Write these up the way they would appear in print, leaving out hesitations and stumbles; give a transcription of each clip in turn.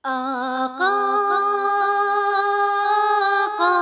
آقا آقا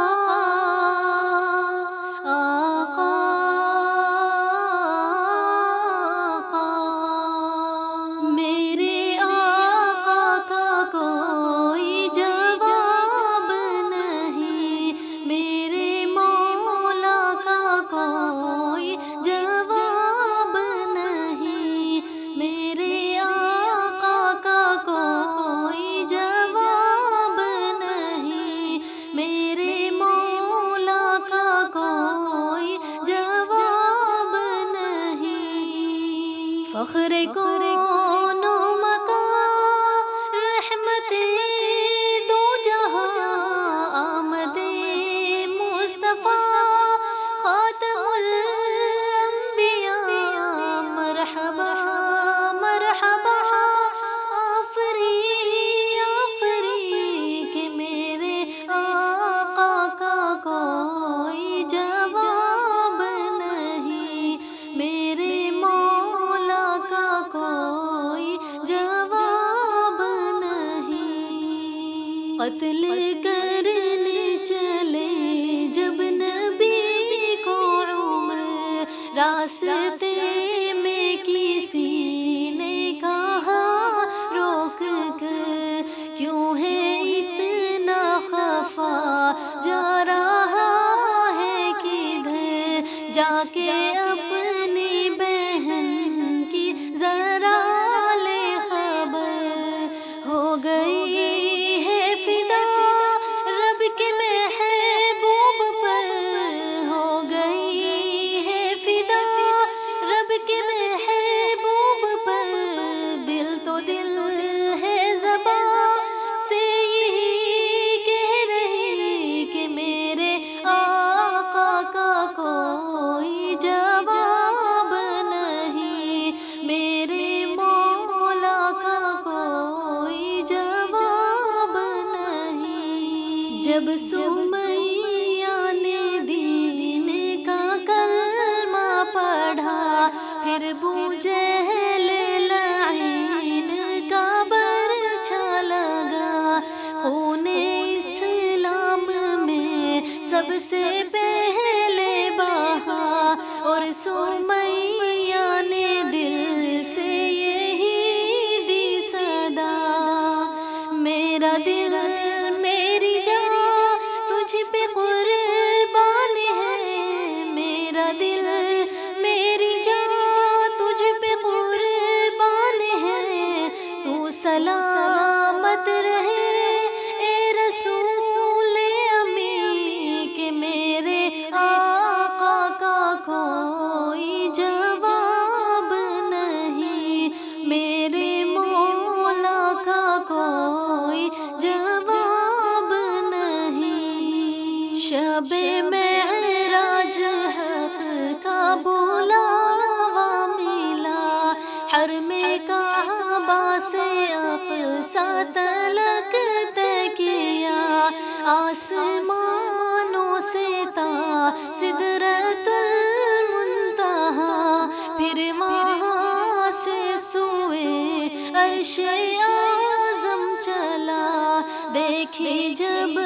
میرے آقا کا کوئی جواب نہیں، میرے مولا کا کوئی جواب نہیں، میرے آقا کا کوئی جواب نہیں، میرے مولا کا کوئی جواب نہیں۔ فخر کون و مکان، رحمت دو جہاں، آمد مصطفیٰ خاتم الانبیاء، مرحبا مرحبا آفری آفری کہ میرے آقا کا کوئی جواب نہیں، میرے مولا کا کوئی جواب نہیں۔ قتل کرنے چلے جب نبی کو عمر، راستے میں کسی نے کہا روک کر، کیوں ہے اتنا خفا، جا رہا ہے کدھر، جا کے اپنی بہن کی ذرا لے خبر، ہو گئی ہے فدا رب کے محبوب پر، ہو گئی ہے فدا رب کے محبوب پر، دل تو دل ہے زباں سے یہی کہہ رہی کہ میرے آقا کا کوئی جواب نہیں، میرے مولا کا کوئی جواب نہیں۔ جب سمیہ نے دین کا کلمہ پڑھا، پھر بوجہل لعین کا برچھا لگا، خون اسلام میں سب سے پہلے بہا، اور سمیہ نے دل سے یہی دی صدا، میرا دل میری جان تجھ پہ قربان ہے، میرا دل میری جان تجھ پہ قربان ہے، تو سلامت رہے اے رسول امی کہ میرے آقا کا کوئی جواب نہیں، میرے مولا کا کوئی جواب نہیں۔ شب معراج حق کا بلاوا ملا، حرم کعبہ سے اقصیٰ تلک طے کیا، آسمانوں سے تا سدرۃ المنتہا، پھر وہاں سے سوئے عرش اعظم چلا، دیکھی جب